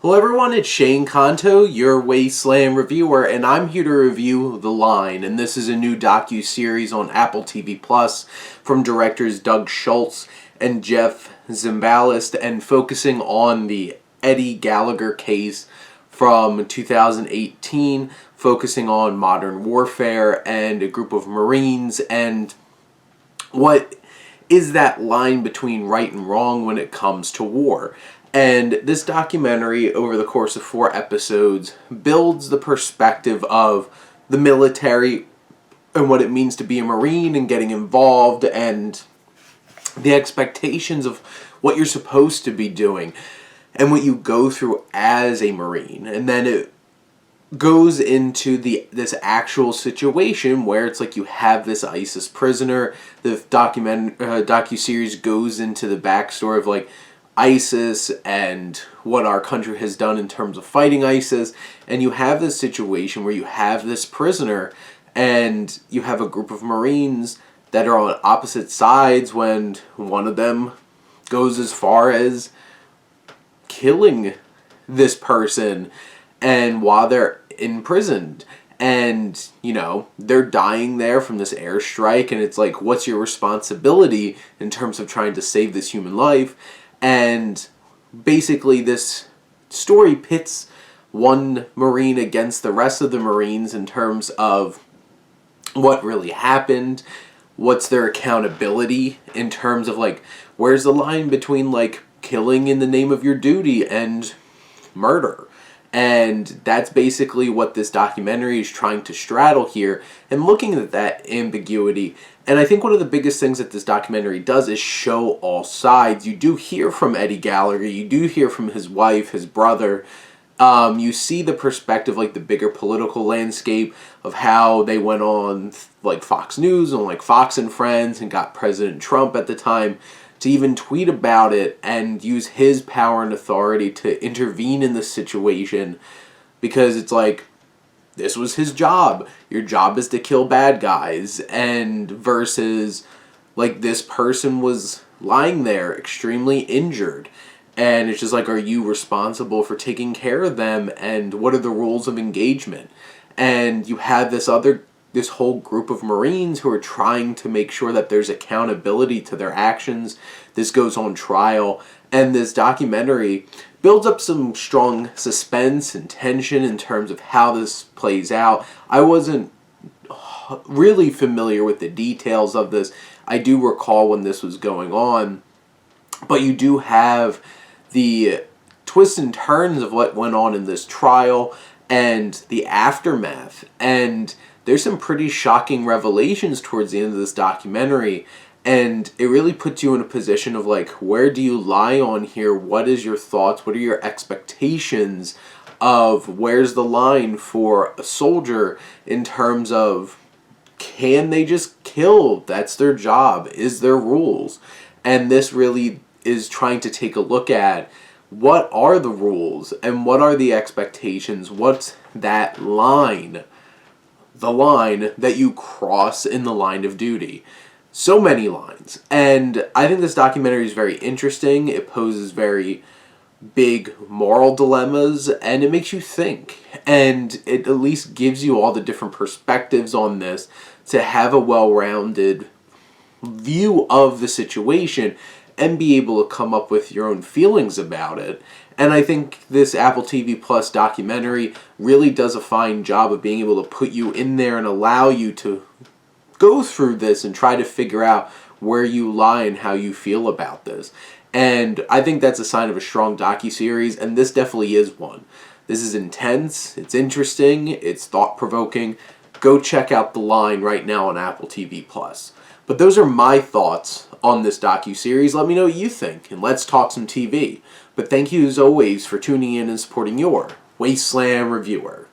Hello everyone, it's Shane Kanto, your Wasteland reviewer, and I'm here to review The Line, and this is a new docu-series on Apple TV Plus from directors Doug Shultz and Jeff Zimbalist, and focusing on the Eddie Gallagher case from 2018, focusing on modern warfare and a group of Marines, and what is that line between right and wrong when it comes to war. And this documentary, over the course of 4 episodes, builds the perspective of the military and what it means to be a Marine and getting involved and the expectations of what you're supposed to be doing and what you go through as a Marine. And then it goes into this actual situation where it's like you have this ISIS prisoner. The docuseries goes into the backstory of like ISIS and what our country has done in terms of fighting ISIS, and you have this situation where you have this prisoner and you have a group of Marines that are on opposite sides when one of them goes as far as killing this person and while they're imprisoned, and they're dying there from this airstrike, and it's like, what's your responsibility in terms of trying to save this human life? And basically this story pits one Marine against the rest of the Marines in terms of what really happened, what's their accountability in terms of like, where's the line between like killing in the name of your duty and murder. And that's basically what this documentary is trying to straddle here, and looking at that ambiguity. And I think one of the biggest things that this documentary does is show all sides. You do hear from Eddie Gallagher, you do hear from his wife, his brother. You see the perspective, like the bigger political landscape of how they went on like Fox News and like Fox and Friends and got President Trump at the time to even tweet about it and use his power and authority to intervene in the situation, because it's like, this was his job. Your job is to kill bad guys, and versus like this person was lying there extremely injured, and it's just like, are you responsible for taking care of them, and what are the rules of engagement? And you have this whole group of Marines who are trying to make sure that there's accountability to their actions. This goes on trial, and this documentary builds up some strong suspense and tension in terms of how this plays out. I wasn't really familiar with the details of this. I do recall when this was going on, but you do have the twists and turns of what went on in this trial and the aftermath, and there's some pretty shocking revelations towards the end of this documentary, and it really puts you in a position of like, where do you lie on here? What is your thoughts? What are your expectations of where's the line for a soldier in terms of, can they just kill? That's their job. Is there rules? And this really is trying to take a look at, what are the rules and what are the expectations? What's that line? The line that you cross in the line of duty. So many lines. And I think this documentary is very interesting. It poses very big moral dilemmas, and it makes you think. And it at least gives you all the different perspectives on this to have a well-rounded view of the situation and be able to come up with your own feelings about it. And I think this Apple TV Plus documentary really does a fine job of being able to put you in there and allow you to go through this and try to figure out where you lie and how you feel about this. And I think that's a sign of a strong docuseries, and this definitely is one. This is intense, it's interesting, it's thought-provoking. Go check out The Line right now on Apple TV Plus. But those are my thoughts on this docuseries. Let me know what you think, and let's talk some TV. But thank you as always for tuning in and supporting your Wasteland reviewer.